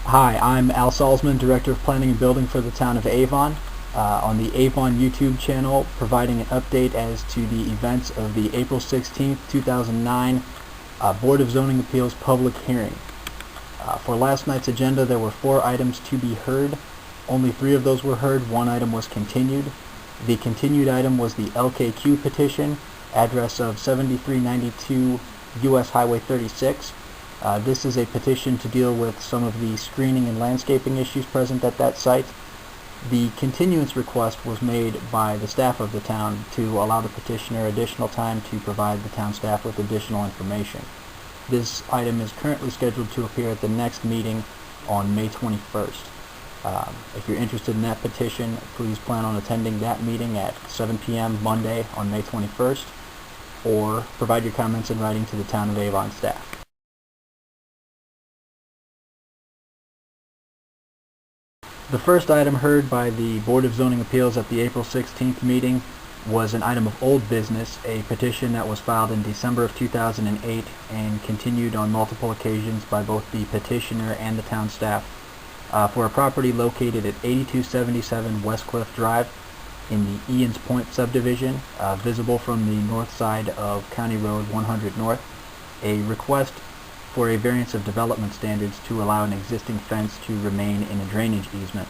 Hi, I'm Al Salzman, Director of Planning and Building for the Town of Avon. On the Avon YouTube channel, providing an update as to the events of the April 16th, 2009 Board of Zoning Appeals public hearing. For last night's agenda, there were 4 items to be heard. Only 3 of those were heard. 1 item was continued. The continued item was the LKQ petition, address of 7392 U.S. Highway 36. This is a petition to deal with some of the screening and landscaping issues present at that site. The continuance request was made by the staff of the town to allow the petitioner additional time to provide the town staff with additional information. This item is currently scheduled to appear at the next meeting on May 21st. If you're interested in that petition, please plan on attending that meeting at 7 p.m. Monday on May 21st, or provide your comments in writing to the Town of Avon staff. The first item heard by the Board of Zoning Appeals at the April 16th meeting was an item of old business, a petition that was filed in December of 2008 and continued on multiple occasions by both the petitioner and the town staff for a property located at 8277 West Cliff Drive in the Ian's Point subdivision, visible from the north side of County Road 100 North. A request for a variance of development standards to allow an existing fence to remain in a drainage easement.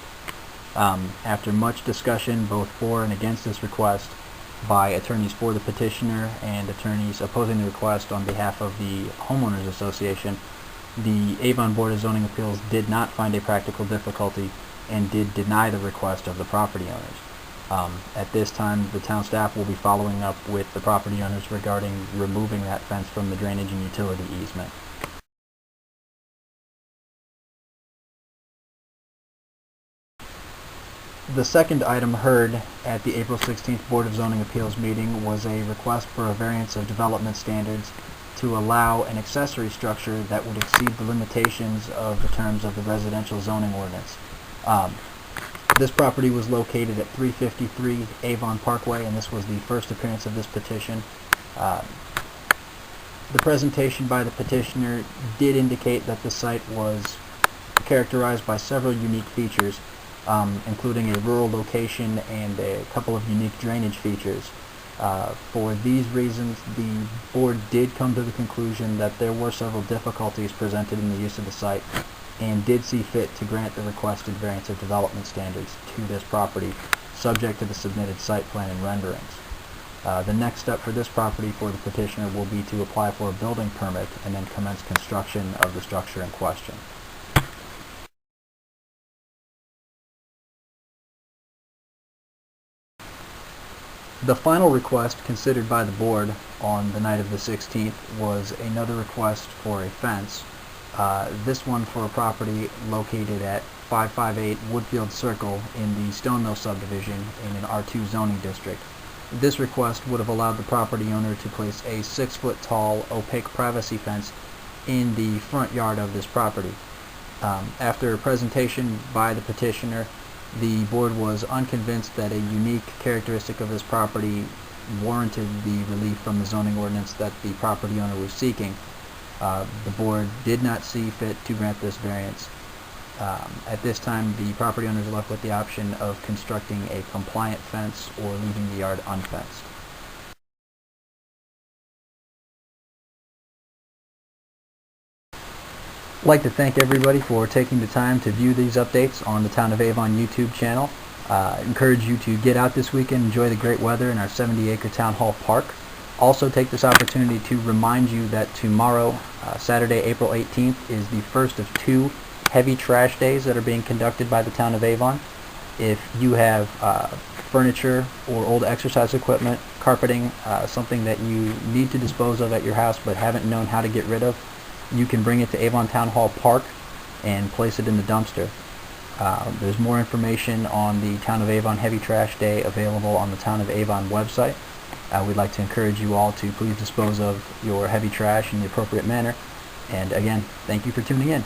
After much discussion both for and against this request by attorneys for the petitioner and attorneys opposing the request on behalf of the Homeowners Association, the Avon Board of Zoning Appeals did not find a practical difficulty and did deny the request of the property owners. At this time, the town staff will be following up with the property owners regarding removing that fence from the drainage and utility easement. The second item heard at the April 16th Board of Zoning Appeals meeting was a request for a variance of development standards to allow an accessory structure that would exceed the limitations of the terms of the residential zoning ordinance. This property was located at 353 Avon Parkway, and this was the first appearance of this petition. The presentation by the petitioner did indicate that the site was characterized by several unique features, including a rural location and a couple of unique drainage features. For these reasons, the board did come to the conclusion that there were several difficulties presented in the use of the site and did see fit to grant the requested variance of development standards to this property, subject to the submitted site plan and renderings. The next step for this property for the petitioner will be to apply for a building permit and then commence construction of the structure in question. The final request considered by the board on the night of the 16th was another request for a fence, this one for a property located at 558 Woodfield Circle in the Stone Mill subdivision in an R2 zoning district. This request would have allowed the property owner to place a 6-foot tall opaque privacy fence in the front yard of this property. After a presentation by the petitioner, the board was unconvinced that a unique characteristic of this property warranted the relief from the zoning ordinance that the property owner was seeking. The board did not see fit to grant this variance. At this time, the property owners are left with the option of constructing a compliant fence or leaving the yard unfenced. I'd like to thank everybody for taking the time to view these updates on the Town of Avon YouTube channel. Encourage you to get out this weekend, enjoy the great weather in our 70-acre Town Hall Park. Also take this opportunity to remind you that tomorrow, Saturday, April 18th, is the first of 2 heavy trash days that are being conducted by the Town of Avon. If you have furniture or old exercise equipment, carpeting, something that you need to dispose of at your house but haven't known how to get rid of, you can bring it to Avon Town Hall Park and place it in the dumpster. There's more information on the Town of Avon Heavy Trash Day available on the Town of Avon website. We'd like to encourage you all to please dispose of your heavy trash in the appropriate manner. And again, thank you for tuning in.